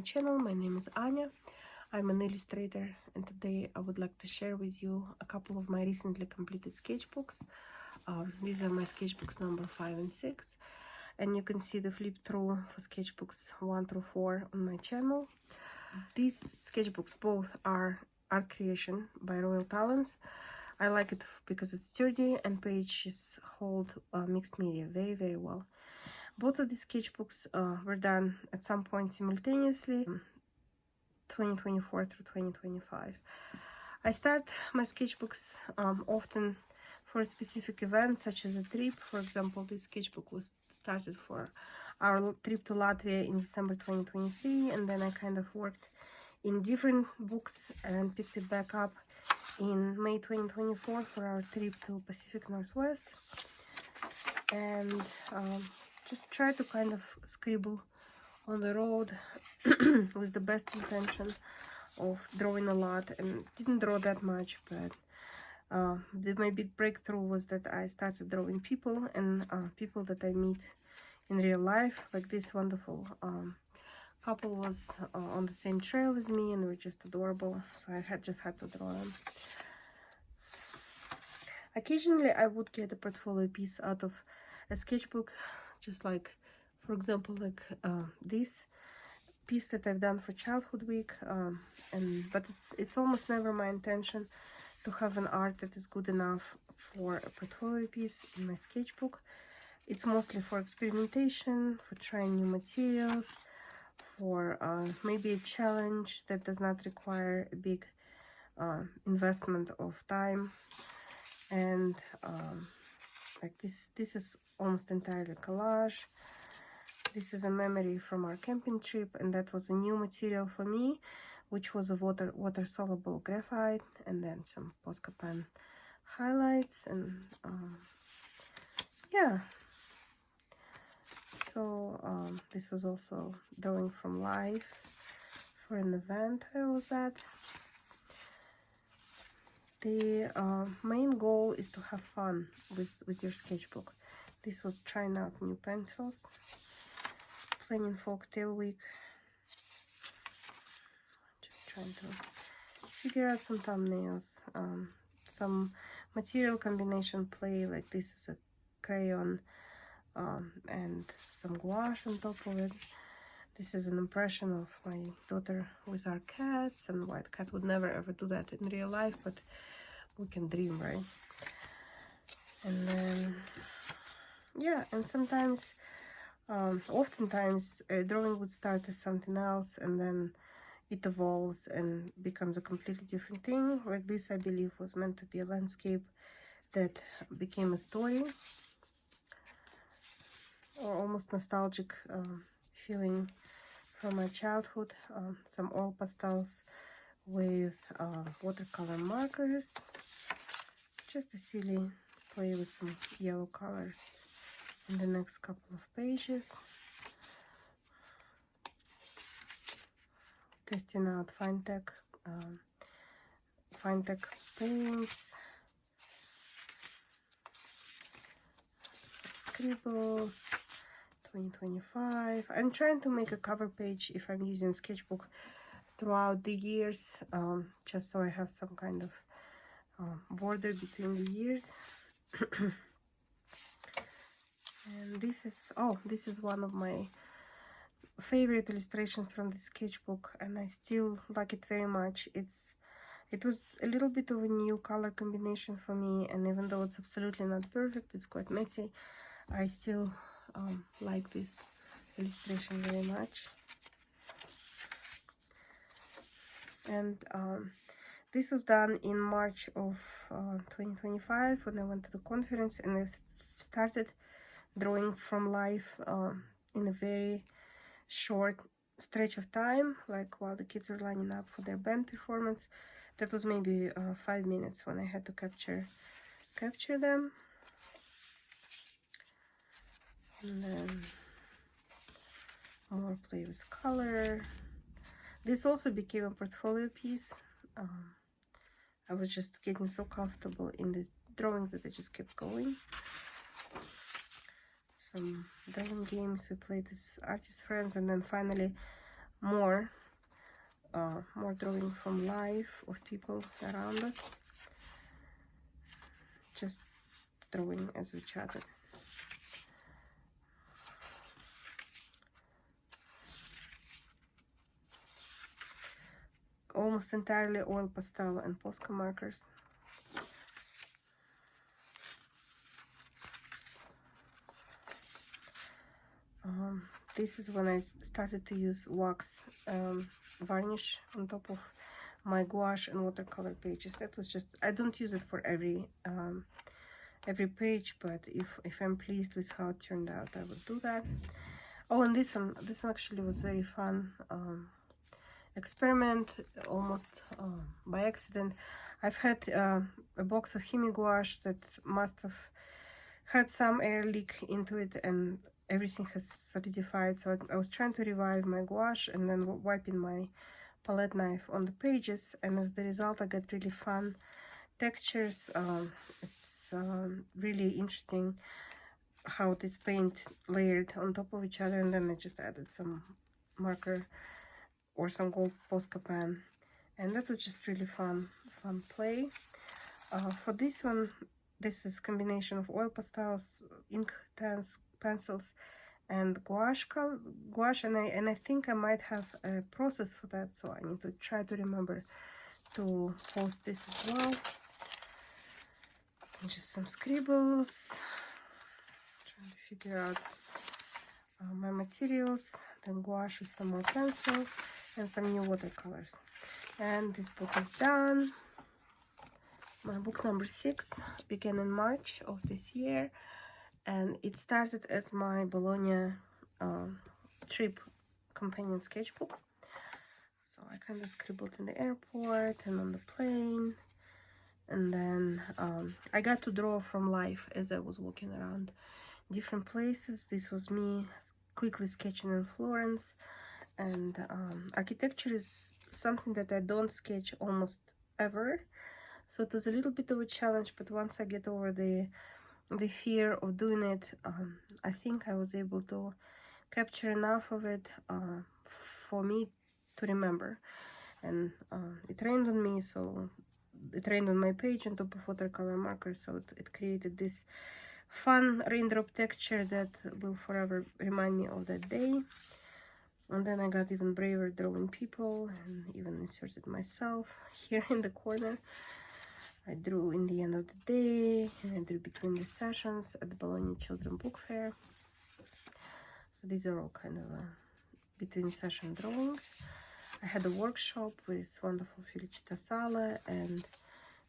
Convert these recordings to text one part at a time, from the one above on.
channel. My name is Anya. I'm an illustrator, and today I would like to share with you a couple of my recently completed sketchbooks. These are my sketchbooks number 5 and 6, and you can see the flip through for sketchbooks 1 through 4 on my channel. These sketchbooks both are art creation by Royal Talents. I like it because it's sturdy and pages hold mixed media very well. Both of these sketchbooks were done at some point simultaneously, 2024 through 2025. I start my sketchbooks often for a specific event, such as a trip. For example, this sketchbook was started for our trip to Latvia in December 2023, and then I kind of worked in different books and picked it back up in May 2024 for our trip to Pacific Northwest. And just try to kind of scribble on the road with the best intention of drawing a lot, and didn't draw that much, but my big breakthrough was that I started drawing people, and people that I meet in real life. Like this wonderful couple was on the same trail as me, and were just adorable, so I just had to draw them. Occasionally I would get a portfolio piece out of a sketchbook, just like, for example, like this piece that I've done for Childhood Week, but it's almost never my intention to have an art that is good enough for a portfolio piece in my sketchbook. It's mostly for experimentation, for trying new materials, for maybe a challenge that does not require a big investment of time. And like this is almost entirely collage. This is a memory from our camping trip, and that was a new material for me, which was a water soluble graphite, and then some Posca pen highlights. And yeah, so this was also drawing from life for an event I was at. The main goal is to have fun with your sketchbook. This was trying out new pencils, planning folktale week, just trying to figure out some thumbnails, some material combination play, like this is a crayon and some gouache on top of it. This is an impression of my daughter with our cats, and white cat would never ever do that in real life, but we can dream, right? And then yeah, and sometimes oftentimes a drawing would start as something else, and then it evolves and becomes a completely different thing. Like this, I believe, was meant to be a landscape that became a story, or almost nostalgic feeling from my childhood. Some oil pastels with watercolor markers, just a silly play with some yellow colors in the next couple of pages. Testing out fine tech paints, scribbles, 2025. I'm trying to make a cover page if I'm using sketchbook throughout the years, just so I have some kind of border between the years. And this is one of my favorite illustrations from this sketchbook, and I still like it very much. It was a little bit of a new color combination for me, and even though it's absolutely not perfect, it's quite messy, I still like this illustration very much. And this was done in March of 2025 when I went to the conference, and I started drawing from life in a very short stretch of time, like while the kids were lining up for their band performance. That was maybe 5 minutes when I had to capture them. And then more play with color. This also became a portfolio piece. I was just getting so comfortable in this drawing that I just kept going. Some drawing games we played with artist friends, and then finally more drawing from life of people around us, just drawing as we chatted. Almost entirely oil pastel and Posca markers. This is when I started to use wax varnish on top of my gouache and watercolor pages. That was just, I don't use it for every page, but if I'm pleased with how it turned out, I would do that. Oh, and this one actually was very fun. Experiment, almost by accident. I've had a box of Himi gouache that must have had some air leak into it, and everything has solidified. So I was trying to revive my gouache and then wiping my palette knife on the pages, and as the result I got really fun textures. It's really interesting how this paint layered on top of each other, and then I just added some marker or some gold Posca pen, and that was just really fun play. For this one, this is combination of oil pastels, ink tans, pencils, and gouache, and I think I might have a process for that, so I need to try to remember to post this as well. And just some scribbles, trying to figure out my materials, then gouache with some more pencil and some new watercolors. And this book is done. My book number 6 began in March of this year, and it started as my Bologna trip companion sketchbook. So I kind of scribbled in the airport and on the plane, and then I got to draw from life as I was walking around different places. This was me quickly sketching in Florence, and architecture is something that I don't sketch almost ever, so it was a little bit of a challenge, but once I get over the fear of doing it, I think I was able to capture enough of it for me to remember. And it rained on me, so it rained on my page on top of watercolor markers, so it created this fun raindrop texture that will forever remind me of that day. And then I got even braver drawing people, and even inserted myself here in the corner. I drew in the end of the day, and I drew between the sessions at the Bologna Children Book Fair. So these are all kind of between session drawings. I had a workshop with wonderful Felicita Sala, and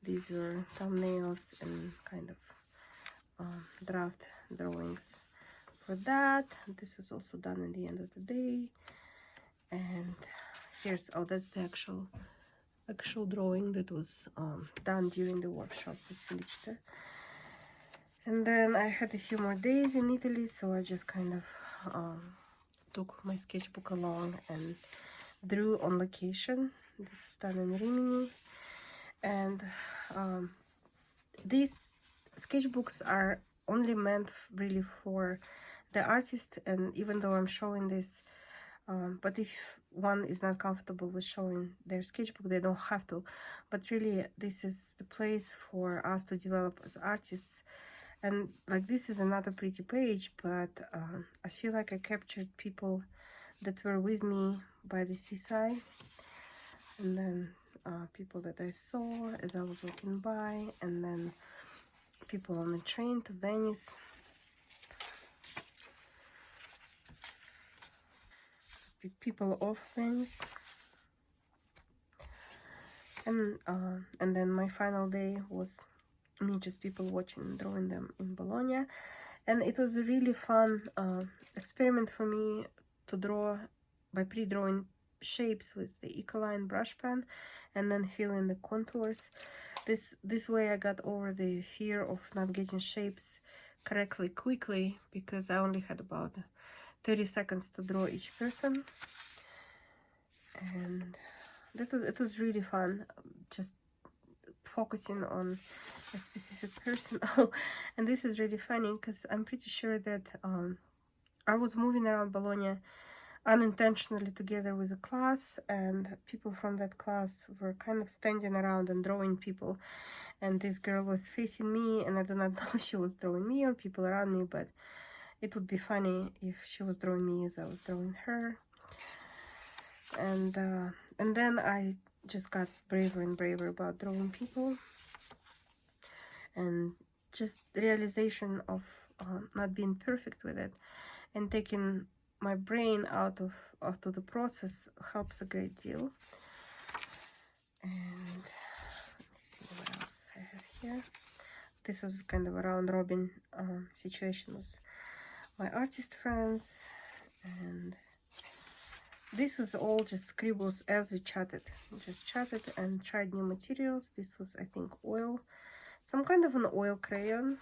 these were thumbnails and kind of draft drawings for that. This was also done in the end of the day. And here's, oh, that's the actual drawing that was done during the workshop with Felicita. And then I had a few more days in Italy, so I just kind of took my sketchbook along and drew on location. This was done in Rimini, and these sketchbooks are only meant really for the artist. And even though I'm showing this, but if one is not comfortable with showing their sketchbook, they don't have to. But really, this is the place for us to develop as artists. And like, this is another pretty page, but I feel like I captured people that were with me by the seaside, and then people that I saw as I was walking by, and then people on the train to Venice. People off Venice. And then my final day was me just people watching and drawing them in Bologna. And it was a really fun experiment for me to draw by pre-drawing shapes with the Ecoline brush pen and then fill in the contours. This way I got over the fear of not getting shapes correctly quickly, because I only had about 30 seconds to draw each person. And it was really fun, just focusing on a specific person. Oh, and this is really funny because I'm pretty sure that I was moving around Bologna unintentionally together with a class, and people from that class were kind of standing around and drawing people, and this girl was facing me, and I do not know if she was drawing me or people around me, but it would be funny if she was drawing me as I was drawing her. And then I just got braver and braver about drawing people, and just the realization of not being perfect with it and taking my brain out of the process helps a great deal. And let me see what else I have here. This is kind of a round robin situation with my artist friends, and this was all just scribbles as we chatted. We just chatted and tried new materials. This was, I think, oil, some kind of an oil crayon.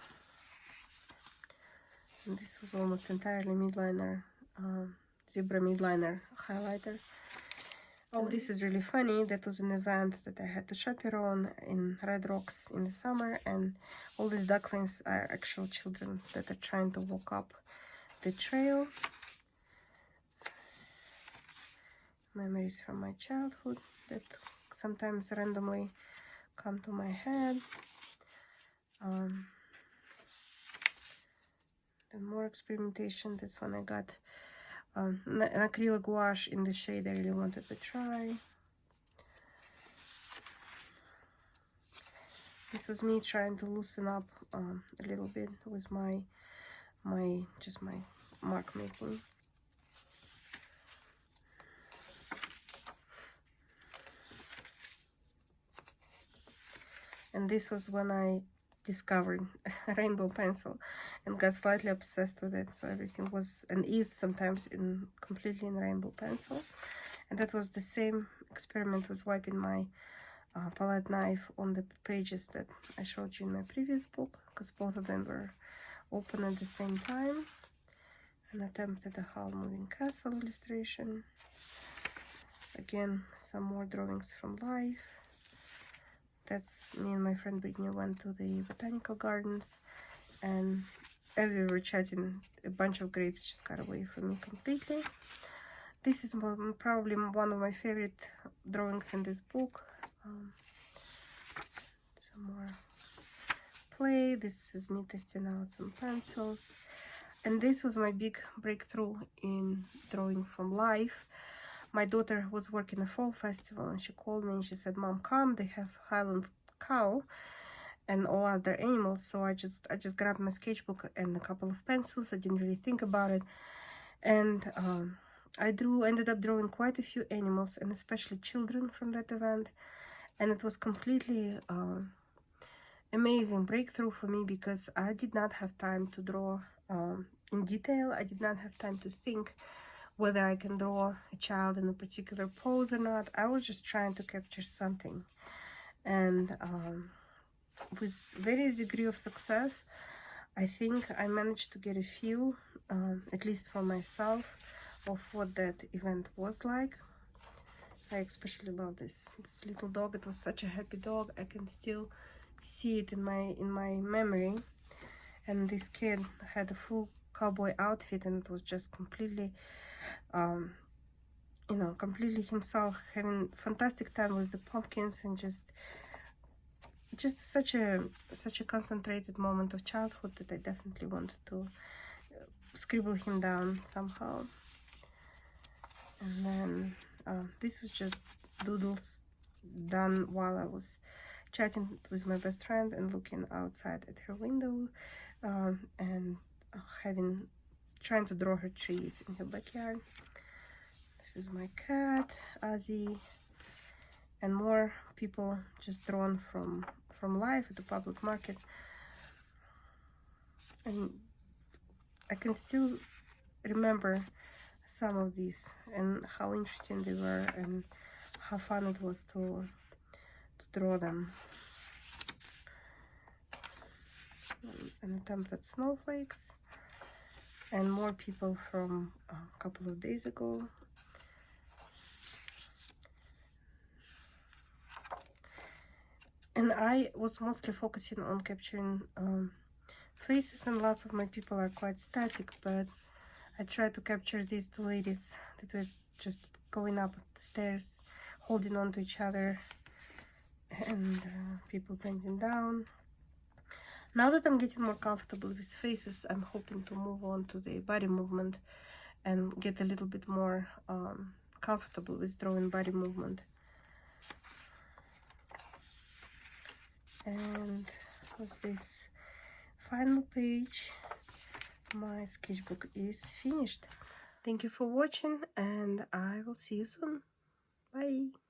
And this was almost entirely midliner, zebra midliner highlighter. Oh, this is really funny. That was an event that I had to chaperone in Red Rocks in the summer, and all these ducklings are actual children that are trying to walk up the trail. Memories from my childhood that sometimes randomly come to my head. And more experimentation. That's when I got an acrylic gouache in the shade I really wanted to try. This was me trying to loosen up a little bit with my mark making. And this was when I discovered a rainbow pencil and got slightly obsessed with it. So everything was and is sometimes completely in rainbow pencil. And that was the same experiment with wiping my palette knife on the pages that I showed you in my previous book, because both of them were open at the same time. An attempt at a Howl Moving Castle illustration. Again, some more drawings from life. That's me and my friend Brittany went to the botanical gardens, and as we were chatting, a bunch of grapes just got away from me completely. This is probably one of my favorite drawings in this book. Some more play. This is me testing out some pencils. And this was my big breakthrough in drawing from life. My daughter was working a fall festival, and she called me and she said, "Mom, come, they have Highland cow and all other animals." So I just grabbed my sketchbook and a couple of pencils. I didn't really think about it, and I ended up drawing quite a few animals, and especially children from that event. And it was completely amazing breakthrough for me, because I did not have time to draw in detail. I did not have time to think whether I can draw a child in a particular pose or not. I was just trying to capture something. And with various degree of success, I think I managed to get a feel, at least for myself, of what that event was like. I especially love this little dog. It was such a happy dog. I can still see it in my memory. And this kid had a full cowboy outfit, and it was just completely completely himself, having fantastic time with the pumpkins, and just such a concentrated moment of childhood that I definitely wanted to scribble him down somehow. And then this was just doodles done while I was chatting with my best friend and looking outside at her window, and trying to draw her trees in her backyard. This is my cat, Ozzy, and more people just drawn from life at the public market. And I can still remember some of these and how interesting they were and how fun it was to draw them. An attempt at snowflakes, and more people from a couple of days ago. And I was mostly focusing on capturing faces, and lots of my people are quite static, but I tried to capture these two ladies that were just going up the stairs, holding on to each other, and people bending down. Now that I'm getting more comfortable with faces, I'm hoping to move on to the body movement and get a little bit more comfortable with drawing body movement. And with this final page, my sketchbook is finished. Thank you for watching, and I will see you soon. Bye.